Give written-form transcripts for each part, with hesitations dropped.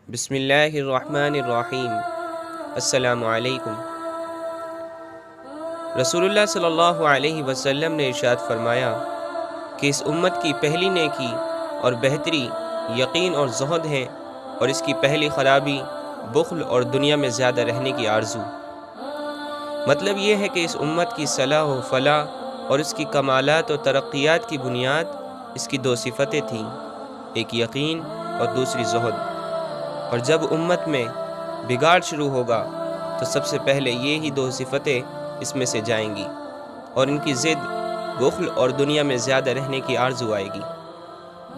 بسم اللہ الرحمن الرحیم۔ السلام علیکم۔ رسول اللہ صلی اللہ علیہ وسلم نے ارشاد فرمایا کہ اس امت کی پہلی نیکی اور بہتری یقین اور زہد ہے، اور اس کی پہلی خرابی بخل اور دنیا میں زیادہ رہنے کی آرزو۔ مطلب یہ ہے کہ اس امت کی صلاح و فلاح اور اس کی کمالات و ترقیات کی بنیاد اس کی دو صفتیں تھیں، ایک یقین اور دوسری زہد۔ اور جب امت میں بگاڑ شروع ہوگا تو سب سے پہلے یہی دو صفتیں اس میں سے جائیں گی، اور ان کی ضد بخل اور دنیا میں زیادہ رہنے کی آرزو آئے گی،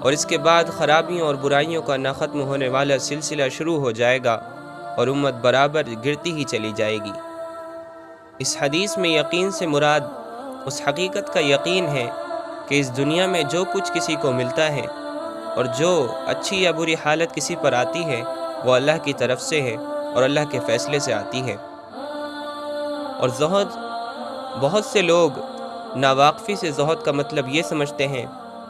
اور اس کے بعد خرابیوں اور برائیوں کا نہ ختم ہونے والا سلسلہ شروع ہو جائے گا، اور امت برابر گرتی ہی چلی جائے گی۔ اس حدیث میں یقین سے مراد اس حقیقت کا یقین ہے کہ اس دنیا میں جو کچھ کسی کو ملتا ہے اور جو اچھی یا بری حالت کسی پر آتی ہے وہ اللہ کی طرف سے ہے اور اللہ کے فیصلے سے آتی ہے۔ اور زہد، بہت سے لوگ ناواقفی سے زہد کا مطلب یہ سمجھتے ہیں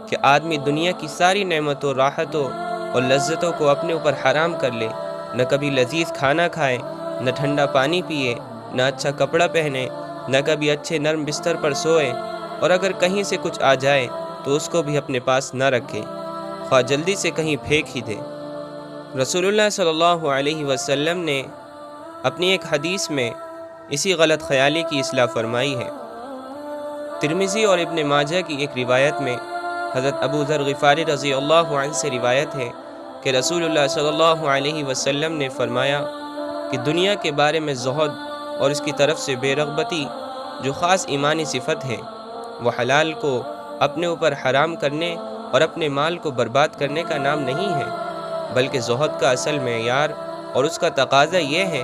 کہ آدمی دنیا کی ساری نعمتوں، راحتوں اور لذتوں کو اپنے اوپر حرام کر لے، نہ کبھی لذیذ کھانا کھائے، نہ ٹھنڈا پانی پیے، نہ اچھا کپڑا پہنے، نہ کبھی اچھے نرم بستر پر سوئے، اور اگر کہیں سے کچھ آ جائے تو اس کو بھی اپنے پاس نہ رکھے، خواہ جلدی سے کہیں پھینک ہی دے۔ رسول اللہ صلی اللہ علیہ وسلم نے اپنی ایک حدیث میں اسی غلط خیالی کی اصلاح فرمائی ہے۔ ترمذی اور ابن ماجہ کی ایک روایت میں حضرت ابو ذر غفاری رضی اللہ عنہ سے روایت ہے کہ رسول اللہ صلی اللہ علیہ وسلم نے فرمایا کہ دنیا کے بارے میں زہد اور اس کی طرف سے بے رغبتی جو خاص ایمانی صفت ہے، وہ حلال کو اپنے اوپر حرام کرنے اور اپنے مال کو برباد کرنے کا نام نہیں ہے، بلکہ زہد کا اصل معیار اور اس کا تقاضا یہ ہے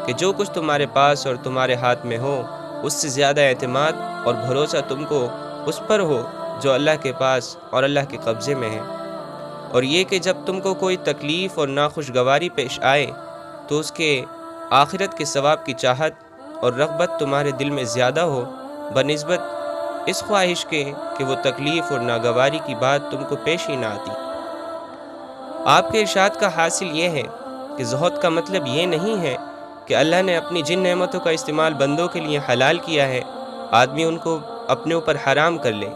کہ جو کچھ تمہارے پاس اور تمہارے ہاتھ میں ہو اس سے زیادہ اعتماد اور بھروسہ تم کو اس پر ہو جو اللہ کے پاس اور اللہ کے قبضے میں ہے، اور یہ کہ جب تم کو کوئی تکلیف اور ناخوشگواری پیش آئے تو اس کے آخرت کے ثواب کی چاہت اور رغبت تمہارے دل میں زیادہ ہو بنسبت اس خواہش کے کہ وہ تکلیف اور ناگواری کی بات تم کو پیش ہی نہ آتی۔ آپ کے ارشاد کا حاصل یہ ہے کہ زہد کا مطلب یہ نہیں ہے کہ اللہ نے اپنی جن نعمتوں کا استعمال بندوں کے لیے حلال کیا ہے آدمی ان کو اپنے اوپر حرام کر لے،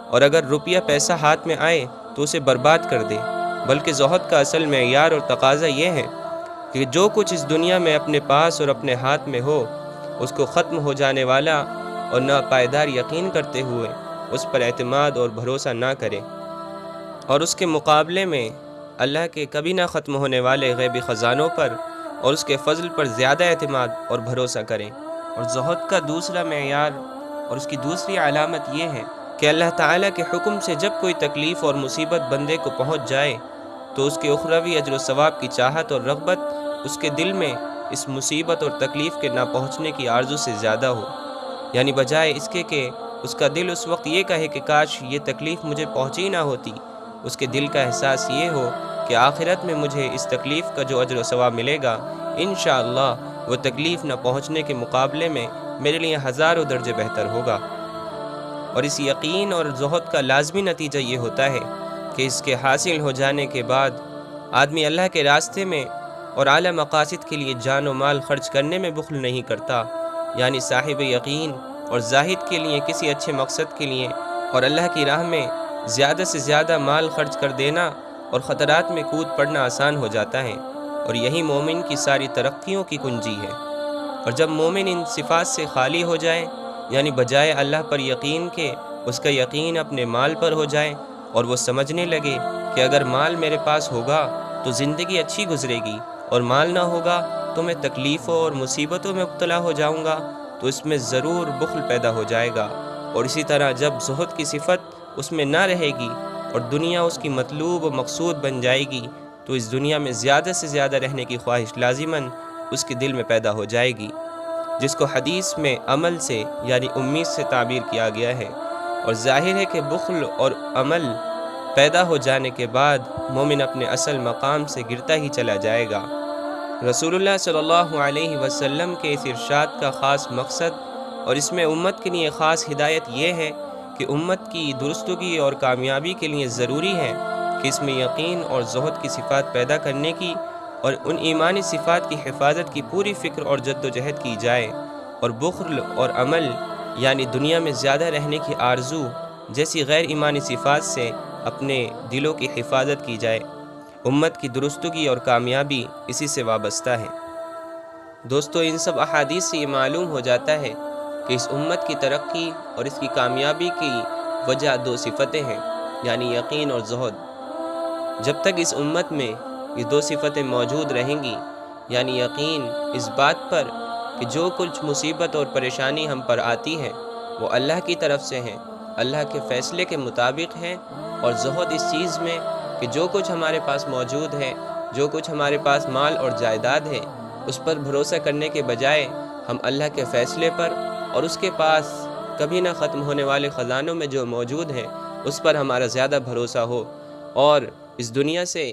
اور اگر روپیہ پیسہ ہاتھ میں آئے تو اسے برباد کر دے، بلکہ زہد کا اصل معیار اور تقاضا یہ ہے کہ جو کچھ اس دنیا میں اپنے پاس اور اپنے ہاتھ میں ہو اس کو ختم ہو جانے والا اور ناپائیدار یقین کرتے ہوئے اس پر اعتماد اور بھروسہ نہ کرے، اور اس کے مقابلے میں اللہ کے کبھی نہ ختم ہونے والے غیبی خزانوں پر اور اس کے فضل پر زیادہ اعتماد اور بھروسہ کریں۔ اور زہد کا دوسرا معیار اور اس کی دوسری علامت یہ ہے کہ اللہ تعالیٰ کے حکم سے جب کوئی تکلیف اور مصیبت بندے کو پہنچ جائے تو اس کے اخروی اجر و ثواب کی چاہت اور رغبت اس کے دل میں اس مصیبت اور تکلیف کے نہ پہنچنے کی آرزو سے زیادہ ہو، یعنی بجائے اس کے کہ اس کا دل اس وقت یہ کہے کہ کاش یہ تکلیف مجھے پہنچی نہ ہوتی، اس کے دل کا احساس یہ ہو کہ آخرت میں مجھے اس تکلیف کا جو اجر و ثواب ملے گا انشاءاللہ وہ تکلیف نہ پہنچنے کے مقابلے میں میرے لیے ہزاروں درجے بہتر ہوگا۔ اور اس یقین اور زہد کا لازمی نتیجہ یہ ہوتا ہے کہ اس کے حاصل ہو جانے کے بعد آدمی اللہ کے راستے میں اور اعلیٰ مقاصد کے لیے جان و مال خرچ کرنے میں بخل نہیں کرتا، یعنی صاحب یقین اور زاہد کے لیے کسی اچھے مقصد کے لیے اور اللہ کی راہ میں زیادہ سے زیادہ مال خرچ کر دینا اور خطرات میں کود پڑنا آسان ہو جاتا ہے، اور یہی مومن کی ساری ترقیوں کی کنجی ہے۔ اور جب مومن ان صفات سے خالی ہو جائے، یعنی بجائے اللہ پر یقین کے اس کا یقین اپنے مال پر ہو جائے، اور وہ سمجھنے لگے کہ اگر مال میرے پاس ہوگا تو زندگی اچھی گزرے گی، اور مال نہ ہوگا تو میں تکلیفوں اور مصیبتوں میں مبتلا ہو جاؤں گا، تو اس میں ضرور بخل پیدا ہو جائے گا۔ اور اسی طرح جب زہد کی صفت اس میں نہ رہے گی اور دنیا اس کی مطلوب و مقصود بن جائے گی تو اس دنیا میں زیادہ سے زیادہ رہنے کی خواہش لازماً اس کے دل میں پیدا ہو جائے گی، جس کو حدیث میں عمل سے یعنی امید سے تعبیر کیا گیا ہے۔ اور ظاہر ہے کہ بخل اور عمل پیدا ہو جانے کے بعد مومن اپنے اصل مقام سے گرتا ہی چلا جائے گا۔ رسول اللہ صلی اللہ علیہ وسلم کے اس ارشاد کا خاص مقصد اور اس میں امت کے لیے خاص ہدایت یہ ہے کہ امت کی درستگی اور کامیابی کے لیے ضروری ہے کہ اس میں یقین اور زہد کی صفات پیدا کرنے کی اور ان ایمانی صفات کی حفاظت کی پوری فکر اور جد و جہد کی جائے، اور بخل اور عمل یعنی دنیا میں زیادہ رہنے کی آرزو جیسی غیر ایمانی صفات سے اپنے دلوں کی حفاظت کی جائے۔ امت کی درستگی اور کامیابی اسی سے وابستہ ہے۔ دوستو، ان سب احادیث سے یہ معلوم ہو جاتا ہے کہ اس امت کی ترقی اور اس کی کامیابی کی وجہ دو صفتیں ہیں، یعنی یقین اور زہد۔ جب تک اس امت میں یہ دو صفتیں موجود رہیں گی، یعنی یقین اس بات پر کہ جو کچھ مصیبت اور پریشانی ہم پر آتی ہے وہ اللہ کی طرف سے ہیں، اللہ کے فیصلے کے مطابق ہیں، اور زہد اس چیز میں کہ جو کچھ ہمارے پاس موجود ہے، جو کچھ ہمارے پاس مال اور جائیداد ہے، اس پر بھروسہ کرنے کے بجائے ہم اللہ کے فیصلے پر اور اس کے پاس کبھی نہ ختم ہونے والے خزانوں میں جو موجود ہیں اس پر ہمارا زیادہ بھروسہ ہو، اور اس دنیا سے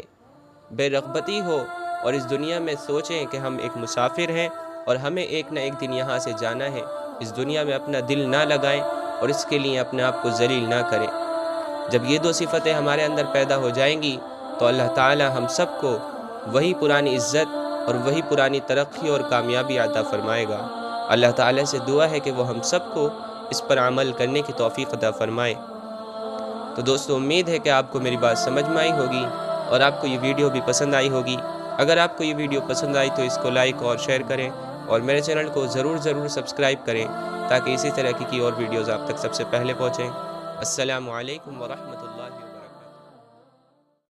بے رغبتی ہو، اور اس دنیا میں سوچیں کہ ہم ایک مسافر ہیں اور ہمیں ایک نہ ایک دن یہاں سے جانا ہے۔ اس دنیا میں اپنا دل نہ لگائیں اور اس کے لیے اپنے آپ کو ذلیل نہ کریں۔ جب یہ دو صفتیں ہمارے اندر پیدا ہو جائیں گی تو اللہ تعالی ہم سب کو وہی پرانی عزت اور وہی پرانی ترقی اور کامیابی عطا فرمائے گا۔ اللہ تعالی سے دعا ہے کہ وہ ہم سب کو اس پر عمل کرنے کی توفیق عطا فرمائے۔ تو دوستو، امید ہے کہ آپ کو میری بات سمجھ میں آئی ہوگی اور آپ کو یہ ویڈیو بھی پسند آئی ہوگی۔ اگر آپ کو یہ ویڈیو پسند آئی تو اس کو لائک اور شیئر کریں، اور میرے چینل کو ضرور سبسکرائب کریں تاکہ اسی طرح کی اور ویڈیوز آپ تک سب سے پہلے پہنچیں۔ السلام علیکم ورحمۃ اللہ۔